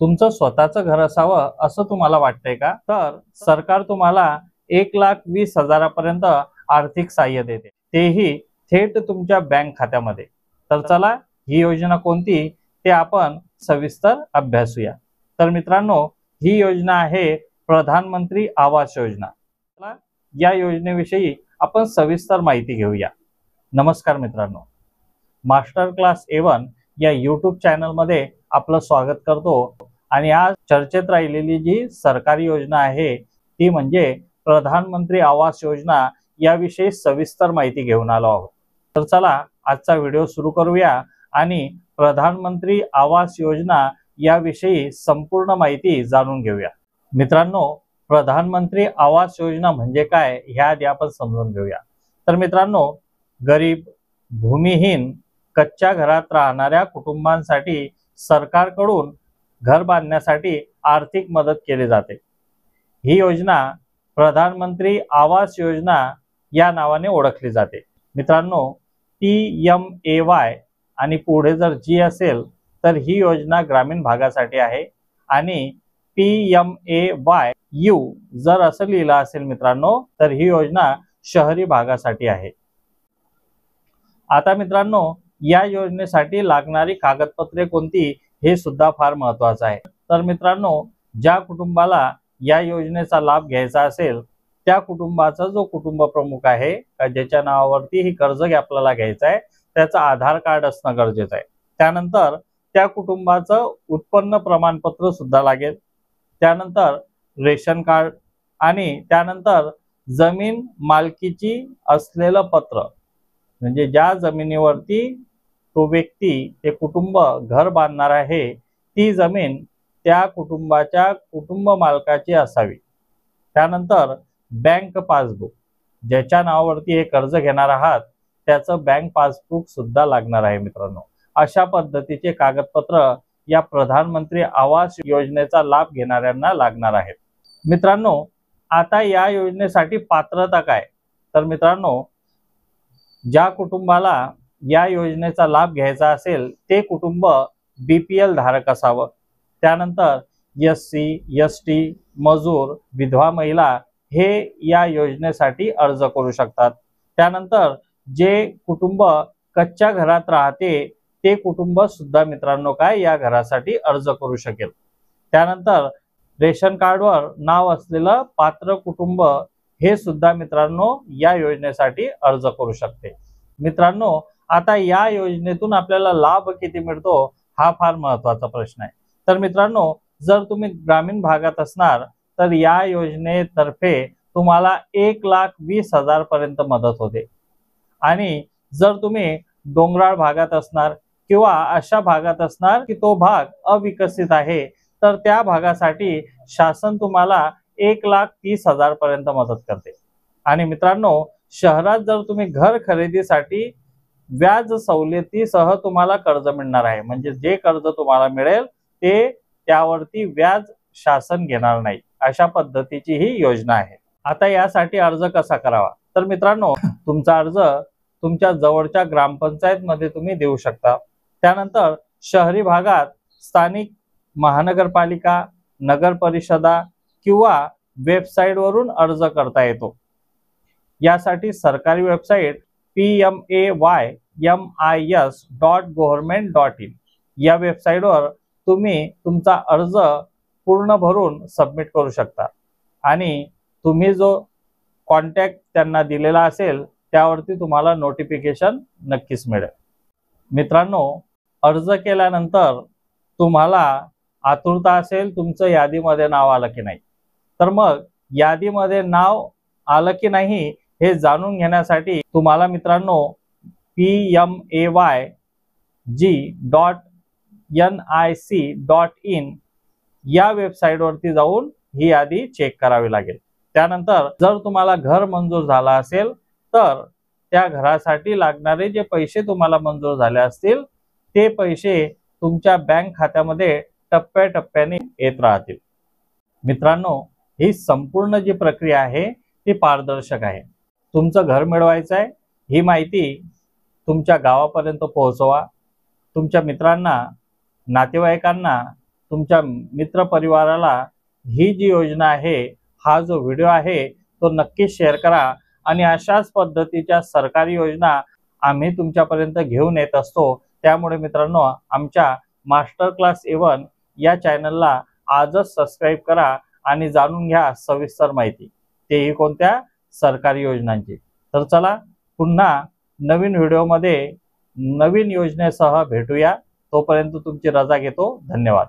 तुमचं स्वतःचं घर असावं असं तुम्हाला वाटतंय का? तर सरकार तुम्हाला 1,20,000पर्यंत आर्थिक सहाय्य देते, तेही थेट तुमच्या बँक खात्यामध्ये. तर चला, ही योजना कोणती ते आपण सविस्तर अभ्यासूया. तर मित्रांनो, ही योजना आहे प्रधानमंत्री आवास योजना. चला, या योजनेविषयी आपण सविस्तर माहिती घेऊया. नमस्कार मित्रांनो, मास्टर क्लास A1 या यूट्यूब चॅनलमध्ये आपलं स्वागत करतो. आणि आज चर्चेत राहिलेली जी सरकारी योजना आहे ती म्हणजे प्रधानमंत्री आवास योजना, याविषयी सविस्तर माहिती घेऊन आलो आहोत. तर चला, आजचा व्हिडिओ सुरू करूया आणि प्रधानमंत्री आवास योजना याविषयी संपूर्ण माहिती जाणून घेऊया. मित्रांनो, प्रधानमंत्री आवास योजना म्हणजे काय ह्याआधी आपण समजून घेऊया. तर मित्रांनो, गरीब, भूमिहीन, कच्च्या घरात राहणाऱ्या कुटुंबांसाठी सरकारकडून घर बांधण्यासाठी आर्थिक मदत केली जाते. ही योजना प्रधानमंत्री आवास योजना या नावाने ओळखली जाते. मित्रांनो, PMAY आणि पुढे जर G असेल तर ही योजना ग्रामीण भागासाठी आहे आणि PMAYU जर असं लिहिलं असेल मित्रांनो तर ही योजना शहरी भागासाठी आहे. आता मित्रांनो, या योजनेसाठी लागणारी कागदपत्रे कोणती हे सुद्धा फार महत्त्वाचं आहे. तर मित्रांनो, ज्या कुटुंबाला या योजनेचा लाभ घ्यायचा असेल त्या कुटुंबाचा जो कुटुंब प्रमुख आहे, ज्याच्या नावावरती ही कर्ज आपल्याला घ्यायचं आहे, त्याचं आधार कार्ड असणं गरजेचं आहे. त्यानंतर त्या कुटुंबाचं उत्पन्न प्रमाणपत्र सुद्धा लागेल. त्यानंतर रेशन कार्ड आणि त्यानंतर जमीन मालकीची असलेलं पत्र, म्हणजे ज्या जमिनीवरती तो व्यक्ती, ते कुटुंब घर बांधणार आहे, ती जमीन त्या कुटुंबाच्या कुटुंब मालकाची असावी. त्यानंतर बँक पासबुक, ज्याच्या नावावरती हे कर्ज घेणार आहात त्याचं बँक पासबुक सुद्धा लागणार आहे. मित्रांनो, अशा पद्धतीचे कागदपत्र या प्रधानमंत्री आवास योजनेचा लाभ घेणाऱ्यांना लागणार आहेत. मित्रांनो, आता या योजनेसाठी पात्रता काय? तर मित्रांनो, ज्या कुटुंबाला या योजनेचा लाभ घ्यायचा असेल ते कुटुंब BPL धारक असावं. त्यानंतर SC, ST, मजूर, विधवा महिला हे या योजनेसाठी अर्ज करू शकतात. त्यानंतर जे कुटुंब कच्च्या घरात राहते ते कुटुंब सुद्धा मित्रांनो काय या घरासाठी अर्ज करू शकेल. त्यानंतर रेशन कार्डवर नाव असलेलं पात्र कुटुंब हे सुद्धा मित्रांनो या योजनेसाठी अर्ज करू शकते. मित्रांनो, आता या योजनेतून आपल्याला लाभ किती मिळतो हा फार महत्त्वाचा प्रश्न आहे. तर मित्रांनो, जर तुम्ही ग्रामीण भागात असणार तर या योजनेतर्फे तुम्हाला 1,20,000 पर्यंत मदत होते. आणि जर तुम्ही डोंगराळ भागात असणार किंवा अशा भागात असणार की तो भाग अविकसित आहे तर त्या भागासाठी शासन तुम्हाला 1,30,000 पर्यंत मदत करते. आणि मित्रांनो, शहरात जर तुम्ही घर खरेदीसाठी व्याज सवलतीसह तुम्हाला कर्ज मिळणार आहे. म्हणजे जे कर्ज तुम्हाला मिळेल ते त्यावरती व्याज शासन घेणार नाही. अशा पद्धतीची ही योजना आहे. आता यासाठी अर्ज कसा करावा? तर मित्रांनो, तुमचा अर्ज तुमच्या जवळच्या ग्रामपंचायत मध्ये तुम्ही देऊ शकता. त्यानंतर शहरी भागात स्थानिक महानगरपालिका, नगर परिषदा किंवा वेबसाईट वरून अर्ज करता येतो. यासाठी सरकारी वेबसाईट PMAYMIS.government.in या वेबसाईटवर तुम्ही तुमचा अर्ज पूर्ण भरून सबमिट करू शकता आणि तुम्ही जो कॉन्टॅक्ट त्यांना दिलेला असेल त्यावरती तुम्हाला नोटिफिकेशन नक्कीच मिळेल. मित्रांनो, अर्ज केल्यानंतर तुम्हाला आतुरता असेल तुमचं यादीमध्ये नाव आलं की नाही. तर मग यादीमध्ये नाव आलं की नाही हे जाणून घेण्यासाठी तुम्हाला मित्रांनो PMAYG.nic.in या वेबसाईटवरती जाऊन ही यादी चेक करावी लागेल. त्यानंतर जर तुम्हाला घर मंजूर झाला असेल तर त्या घरासाठी लागणारे जे पैसे तुम्हाला मंजूर झाले असतील ते पैसे तुमच्या बँक खात्यामध्ये टप्प्याटप्प्याने येत राहतील. मित्रांनो, ही संपूर्ण जी प्रक्रिया आहे ती पारदर्शक आहे. तुमचं घर मिळवायचं आहे ही माहिती तुमच्या गावापर्यंत पोहोचवा. तुमच्या मित्रांना, नातेवाईकांना, तुमच्या मित्र परिवाराला ही जी योजना आहे, हा जो व्हिडिओ आहे तो नक्कीच शेअर करा आणि अशाच पद्धतीच्या सरकारी योजना आम्ही तुमच्यापर्यंत घेऊन येत असतो। त्यामुळे मित्रांनो, आमच्या मास्टर क्लास A1 या चॅनलला आजच सबस्क्राईब करा आणि जाणून घ्या सविस्तर माहिती, तेही कोणत्या सरकारी योजनांची। तर चला पुन्हा नवीन व्हिडिओमध्ये नवीन योजनेसह भेटूया। तोपर्यंत तुमची रजा घेतो। धन्यवाद।